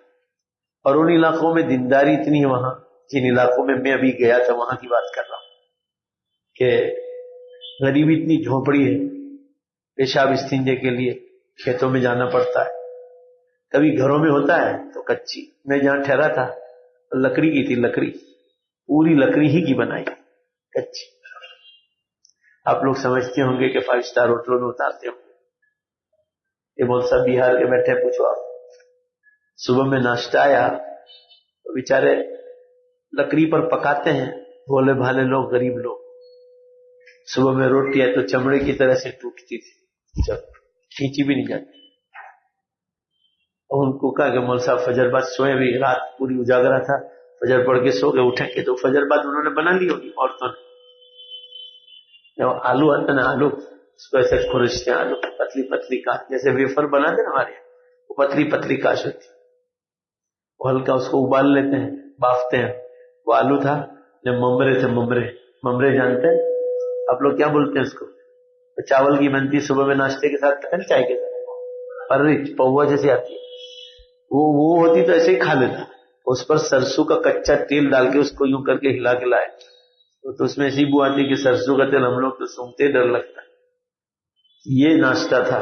Speaker 1: اور ان علاقوں میں دینداری اتنی ہے، وہاں جن علاقوں میں میں ابھی گیا تھا وہاں کی بات کر رہا ہوں کہ غریبی اتنی جھونپڑی ہے، پیشاب استنجے کے لیے کھیتوں میں جانا پڑتا ہے، کبھی گھروں میں ہوتا ہے تو کچی۔ میں جہاں ٹھہرا تھا لکڑی کی تھی، لکڑی پوری لکڑی ہی کی بنائی کچی۔ آپ لوگ سمجھتے ہوں گے کہ 5 اسٹار ہوٹلوں میں اتارتے ہوں، یہ بہت سا بہار کے بیٹھے، پوچھو آپ۔ صبح میں ناشتہ آیا تو بیچارے لکڑی پر پکاتے ہیں، بھولے بھالے لوگ، غریب لوگ۔ صبح میں روٹی ہے تو چمڑے کی طرح سے ٹوٹتی تھی، جب کھینچی بھی نہیں جاتی۔ اور ان کو کہا کہ مول صاحب فجر بعد سوئے بھی، رات پوری اجاگرا تھا، فجر پڑھ کے سو گئے، اٹھیں گے تو فجر بعد انہوں نے بنا لی ہوگی عورتوں نے، جو آلو آتا نا آلو اس کو ایسے کھرچتے ہیں, آلو پتلی پتلی کاش, جیسے ویفر بناتے نا ہمارے یہاں, وہ پتلی پتلی کاش ہوتی, وہ ہلکا اس کو ابال لیتے ہیں, بافتے ہیں. وہ آلو تھا, جب ممرے تھے, ممرے جانتے ہیں آپ لوگ کیا بولتے ہیں اس کو؟ چاول کی بنتی صبح میں ناشتے کے ساتھ, چائے کے ساتھ, پرچ پوا جیسی آتی ہے, وہ ہوتی تو ایسے ہی کھا لیتا. اس پر سرسوں کا کچا تیل ڈال کے اس کو یوں کر کے ہلا کے لائے تو اس میں ایسی بو آتی کہ سرسوں کا تیل ہم لوگ تو سونگتے ڈر لگتا ہے. یہ ناشتہ تھا.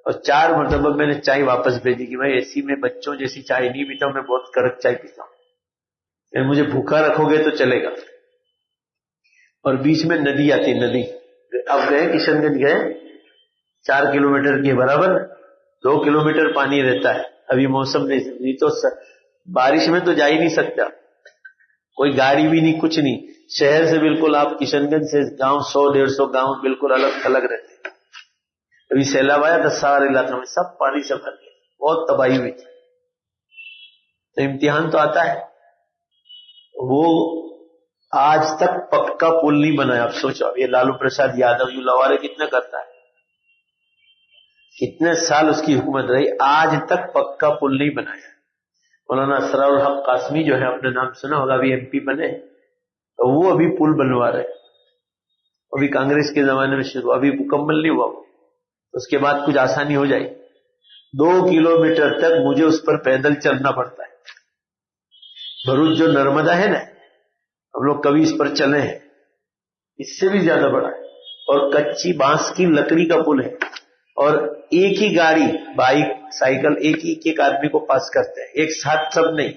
Speaker 1: اور 4 مرتبہ میں نے چائے واپس بھیجی کہ بھائی ایسی میں بچوں جیسی چائے نہیں پیتا ہوں, میں بہت کڑک چائے پیتا ہوں, مجھے بھوکا رکھو گے تو چلے گا. اور بیچ میں ندی آتی, ندی. اب گئے کشن گنج گئے, 4 کلومیٹر کے برابر 2 کلومیٹر پانی رہتا ہے. ابھی موسم نہیں تو بارش میں تو جا ہی نہیں سکتا, کوئی گاڑی بھی نہیں, کچھ نہیں. شہر سے بالکل آپ کشن گنج سے گاؤں 100-150 گاؤں بالکل الگ الگ رہتے ہیں. ابھی سیلاب آیا تو سارے علاقوں میں سب پانی سے بھر گیا, بہت تباہی ہوئی. تو امتحان تو آتا ہے. وہ آج تک پکا پل نہیں بنایا. آپ سوچو, اب یہ لالو پرساد یادو یوں لوارے کتنا کرتا ہے, کتنے سال اس کی حکومت رہی, آج تک پکا پل نہیں بنایا. مولانا اسرار الحق قاسمی جو ہے, اپنے نام سنا ہوگا, ابھی MP بنے, تو وہ ابھی پل بنوا رہے. ابھی کانگریس کے زمانے میں شروع, ابھی مکمل نہیں ہوا. اس کے بعد کچھ آسانی ہو جائے. 2 کلومیٹر تک مجھے اس پر پیدل چلنا پڑتا ہے. بھروچ جو نرمدا ہے نا, ہم لوگ کبھی اس پر چلے ہیں, اس سے بھی زیادہ بڑا ہے. اور کچی بانس کی لکڑی کا پل ہے, اور ایک ہی گاڑی, بائک سائیکل ایک آدمی کو پاس کرتے ہیں, ایک ساتھ سب نہیں,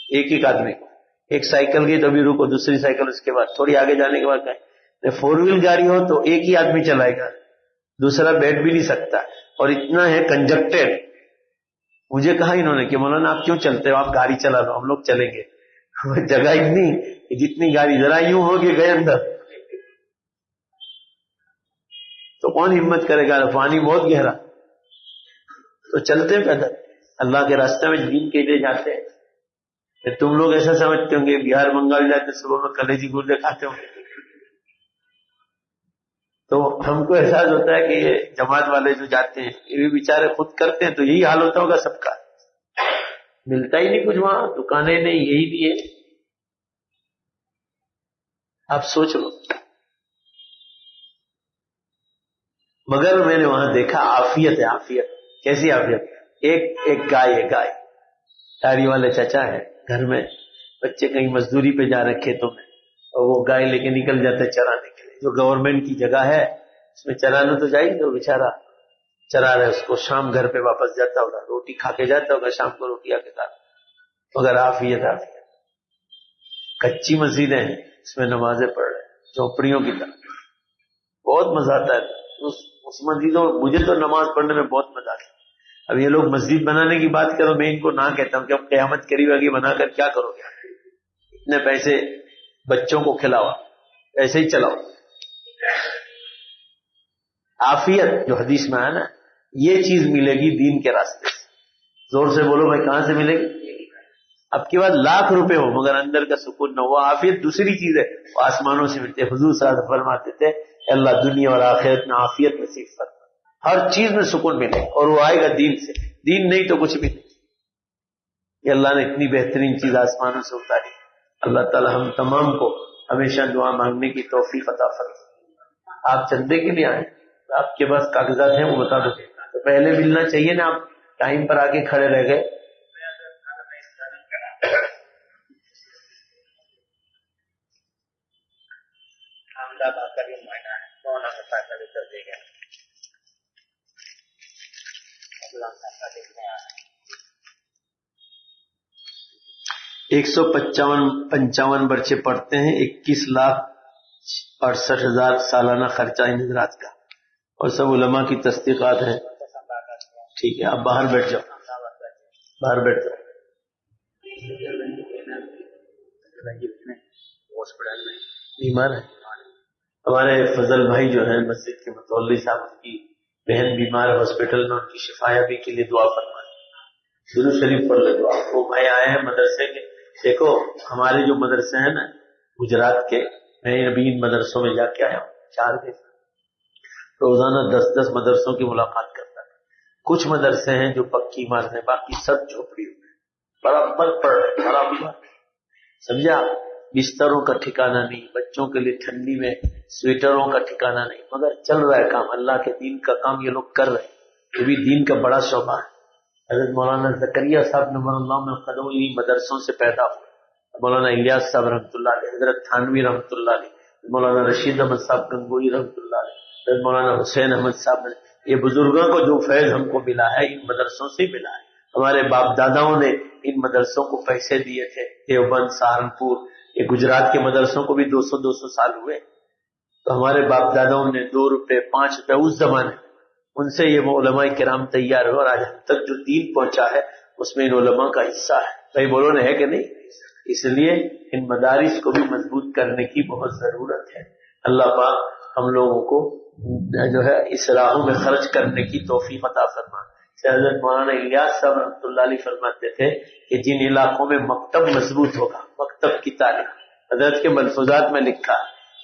Speaker 1: ایک آدمی کو. ایک سائیکل گئی تو ابھی رکو, دوسری سائیکل اس کے بعد, تھوڑی آگے جانے کے بعد کہیں 4 ویل گاڑی ہو تو ایک ہی آدمی چلائے گا, دوسرا بیٹھ بھی نہیں سکتا. اور اتنا ہے کنجکٹڈ. مجھے کہا انہوں نے کہ مولانا آپ کیوں چلتے ہو, آپ گاڑی چلا لو, ہم لوگ چلیں گے. جگہ اتنی جتنی گاڑی, ذرا یوں ہو کہ گئے اندر تو کون ہمت کرے گا, پانی بہت گہرا. تو چلتے پیدل اللہ کے راستے میں دین کے لیے جاتے ہیں. تم لوگ ایسا سمجھتے ہوں گے بہار بنگال جاتے صبح میں کلیجی گردے کھاتے ہوں گے, تو ہم کو احساس ہوتا ہے کہ یہ جماعت والے جو جاتے ہیں یہ بھی بیچارے خود کرتے ہیں, تو یہی حال ہوتا ہوگا سب کا. ملتا ہی نہیں کچھ وہاں, دکانیں نہیں, یہی بھی ہے. آپ سوچ لو. مگر میں نے وہاں دیکھا عافیت ہے, عافیت. کیسی عافیت؟ ایک گائے ہے, گائے. داڑھی والے چچا ہے, گھر میں بچے کہیں مزدوری پہ جا رہے کھیتوں میں, اور وہ گائے لے کے نکل جاتا ہے چرانے کے لیے. جو گورنمنٹ کی جگہ ہے اس میں چرانا تو جائے گا, بیچارہ چرا رہے اس کو. شام گھر پہ واپس جاتا ہوگا, روٹی کھا کے جاتا ہوگا, شام کو روٹی آ کے کھاتا. مگر عافیت, عافیت. کچی مسجدیں ہیں, اس میں نمازیں پڑھ رہے ہیں جھوپڑیوں کی طرح. بہت مزہ آتا ہے اس مسجدوں. مجھے تو نماز پڑھنے میں بہت مزہ آتا ہے. اب یہ لوگ مسجد بنانے کی بات کرو, میں ان کو نہ کہتا ہوں کہ اب قیامت قریب آگے بنا کر کیا کرو گے, اتنے پیسے بچوں کو کھلاؤ, ایسے ہی چلاؤ. عافیت جو حدیث میں ہے نا, یہ چیز ملے گی دین کے راستے سے. زور سے بولو بھائی, کہاں سے ملے گی؟ اب کے بعد لاکھ روپے ہو مگر اندر کا سکون نہ ہو. عافیت دوسری چیز ہے, وہ آسمانوں سے ملتے. حضور صلی اللہ علیہ وسلم فرماتے تھے اللہ دنیا اور آخرت میں عافیت نصیب فرما, ہر چیز میں سکون ملے, اور وہ آئے گا دین سے. دین نہیں تو کچھ بھی نہیں. کہ اللہ نے اتنی بہترین چیز آسمانوں سے اتاری. اللہ تعالی ہم تمام کو ہمیشہ دعا مانگنے کی توفیق عطا فرمائے. آپ چندے کے لیے آئے, آپ کے پاس کاغذات ہیں وہ بتا دو, تو پہلے ملنا چاہیے نا. آپ ٹائم پر آ کے کھڑے رہ گئے. ایک 155 بچے پڑھتے ہیں, 21,68,000 سالانہ خرچہ ان حضرات کا, اور سب علماء کی تصدیقات ہیں. ٹھیک ہے, آپ باہر بیٹھ جاؤ, باہر بیٹھ جاؤ. بیمار ہے ہمارے فضل بھائی جو ہیں مسجد کے متولی صاحب, ان کی بہن بیمار ہے ہاسپٹل میں, ان کی شفایابی کے لیے دعا فرمائیں. درود شریف پڑھ لے دعا. وہ بھائی آئے ہیں مدرسے کے. دیکھو ہمارے جو مدرسے ہیں نا گجرات کے, میں ابھی ان مدرسوں میں جا کے آیا ہوں, 4 کے ساتھ روزانہ 10 مدرسوں کی ملاقات کرتا تھا. کچھ مدرسے ہیں جو پکی عمارت ہیں، باقی سب جھوپڑی ہوئے، برابر پڑھ رہے، برابر. سمجھا؟ بستروں کا ٹھکانہ نہیں، بچوں کے لیے ٹھنڈی میں سویٹروں کا ٹھکانہ نہیں، مگر چل رہا ہے کام، اللہ کے دین کا کام یہ لوگ کر رہے ہیں. یہ بھی دین کا بڑا شعبہ ہے. حضرت مولانا زکریا صاحب نور اللہ میں قدم انہی مدرسوں سے پیدا ہوئے. مولانا الیاس صاحب رحمۃ اللہ علیہ، حضرت تھانوی رحمۃ اللہ علیہ، مولانا رشید احمد صاحب گنگوئی رحمۃ اللہ علیہ، حضرت مولانا حسین احمد صاحب نے، یہ بزرگوں کو جو فیض ہم کو ملا ہے ان مدرسوں سے ملا ہے. ہمارے باپ داداؤں نے ان مدرسوں کو پیسے دیے تھے. دیوبند، سہارنپور، یہ گجرات کے مدرسوں کو بھی 200 سال ہوئے. تو ہمارے باپ داداؤں نے 2 روپے 5 روپے اس زمانے ان سے یہ علماء کرام تیار ہوئے، اور آج ہم تک جو دین پہنچا ہے اس میں ان علماء کا حصہ ہے. بھائی بولو نا، ہے کہ نہیں؟ اس لیے ان مدارس کو بھی مضبوط کرنے کی بہت ضرورت ہے. اللہ پاک ہم لوگوں کو جو ہے اس راہوں میں خرچ کرنے کی توفیق عطا فرما. حضرت مولانا الیاس صاحب رحمۃ اللہ علیہ فرماتے تھے کہ جن علاقوں میں مکتب مضبوط ہوگا، مکتب کی تعلیم، حضرت کے ملفوظات میں لکھا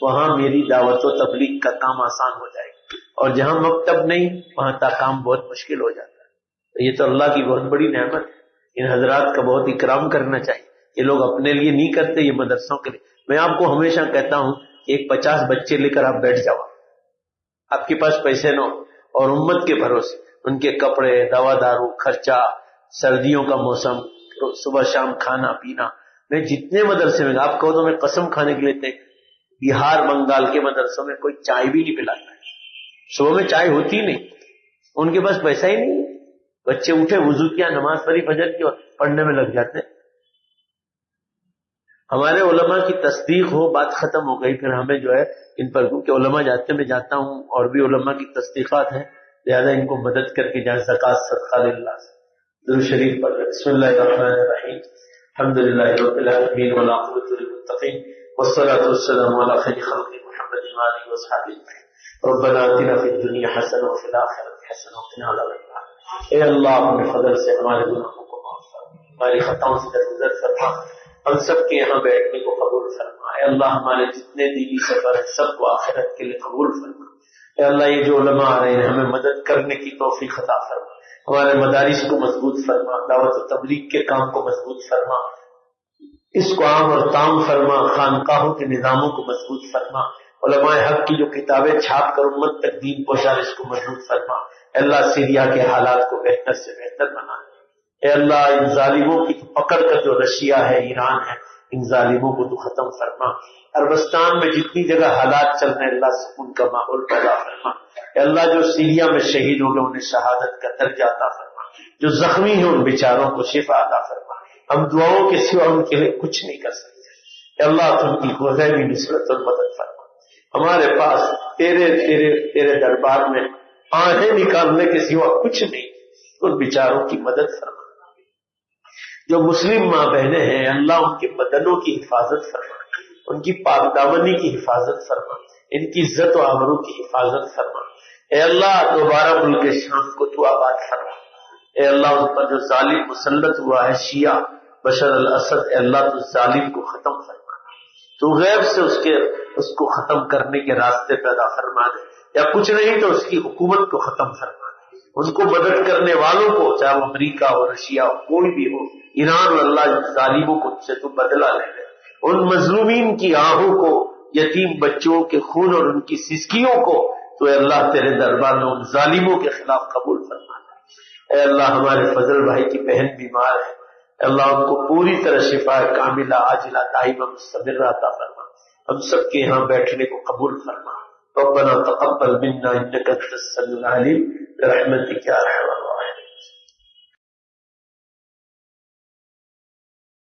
Speaker 1: وہاں میری دعوت و تبلیغ کا کام آسان ہو جائے گا، اور جہاں مکتب نہیں وہاں تا کام بہت مشکل ہو جاتا ہے. تو یہ تو اللہ کی بہت بڑی نعمت ہے. ان حضرات کا بہت اکرام کرنا چاہیے. یہ لوگ اپنے لیے نہیں کرتے، یہ مدرسوں کے لیے. میں آپ کو ہمیشہ کہتا ہوں کہ ایک 50 بچے لے کر آپ بیٹھ جاؤ، آپ کے پاس پیسے نہ ہو، اور امت کے بھروسے ان کے کپڑے، دوا دارو، خرچہ، سردیوں کا موسم، صبح شام کھانا پینا. میں جتنے مدرسے میں آپ کہو تو میں قسم کھانے کے لیے بہار بنگال کے مدرسوں میں کوئی چائے بھی نہیں پلاتا ہے. صبح میں چائے ہوتی نہیں، ان کے پاس پیسہ ہی نہیں ہے. بچے اٹھے، وضو کیا، نماز پڑھی فجر کی، اور پڑھنے میں لگ جاتے ہیں. ہمارے علماء کی تصدیق ہو، بات ختم ہو گئی. پھر ہمیں جو ہے ان پر، کیونکہ علماء جاتے میں جاتا ہوں اور بھی علماء کی تصدیقات ہیں، لہذا ان کو مدد کر کے جائیں. زکوٰۃ صدقہ للہ درود شریف پڑھ. بسم اللہ الرحمن الرحیم، الحمد للہ رب العالمین والعاقبۃ للمتقین والصلاۃ والسلام علی خیر خلق محمد وآلہ وصحبہ اجمعین. ربنا آتنا فی الدنیا حسنہ وفی الآخرۃ حسنہ وقنا عذاب النار. اے اللہ اپنے فضل سے ہمارے گناہوں کو معاف فرما، ہماری خطاؤں سے درگزر فرما، ہم سب کے یہاں بیٹھنے کو قبول فرما. اے اللہ ہمارے جتنے دینی سفر ہیں سب کو آخرت کے لیے قبول فرما. اے اللہ یہ جو علماء آ رہے ہیں ہمیں مدد کرنے کی توفیق عطا فرما. ہمارے مدارس کو مضبوط فرما، دعوت و تبلیغ کے کام کو مضبوط فرما، اس کو عام اور تام فرما. خانقاہوں کے نظاموں کو مضبوط فرما. علماء حق کی جو کتابیں چھاپ کر امت تک دین پہنچا اس کو مضبوط فرما. اے اللہ سیریا کے حالات کو بہتر سے بہتر بنا. اے اللہ ان ظالموں کی پکڑ کر جو رشیا ہے، ایران ہے، ان ظالموں کو تو ختم فرما. عربستان میں جتنی جگہ حالات چل رہے ہیں اللہ سکون کا ماحول پیدا فرما. اے اللہ جو سیریا میں شہید ہو گئے انہیں شہادت کا درجہ عطا فرما. جو زخمی ہیں ان بیچاروں کو شفا عطا فرما. ہم دعاؤں کے سوا ان کے لیے کچھ نہیں کر سکتے. اے اللہ تم کی غیبی نصرت اور مدد فرما. ہمارے پاس تیرے دربار میں آہیں نکالنے کے سوا کچھ نہیں. ان بیچاروں کی مدد فرما. جو مسلم ماں بہنیں ہیں اللہ ان کے بدنوں کی حفاظت فرما، ان کی پاک دامنی کی حفاظت فرما، ان کی عزت و آبرو کی حفاظت فرما. اے اللہ دوبارہ ملک شام کو تو آباد فرما. اے اللہ ان پر جو ظالم مسلط ہوا ہے شیعہ بشر الاسد، اے اللہ تو ظالم کو ختم فرما. تو غیب سے اس کو ختم کرنے کے راستے پیدا فرما دے، یا کچھ نہیں تو اس کی حکومت کو ختم فرما دے. ان کو مدد کرنے والوں کو، چاہے وہ امریکہ ہو، رشیا ہو، کوئی بھی ہو، ایران اور اللہ ظالموں کو سے تو بدلہ لے لے. ان مظلومین کی آہوں کو، یتیم بچوں کے خون اور ان کی سسکیوں کو تو اے اللہ تیرے دربار میں ان ظالموں کے خلاف قبول فرما. اے اللہ ہمارے فضل بھائی کی بہن بیمار ہے، اے اللہ ان کو پوری طرح شفا کاملہ عاجلہ دائمہ مستمرہ عطا فرما. ہم سب کے یہاں بیٹھنے کو قبول فرما. ربنا تقبل منا انك انت السميع العليم برحمتك يا ارحم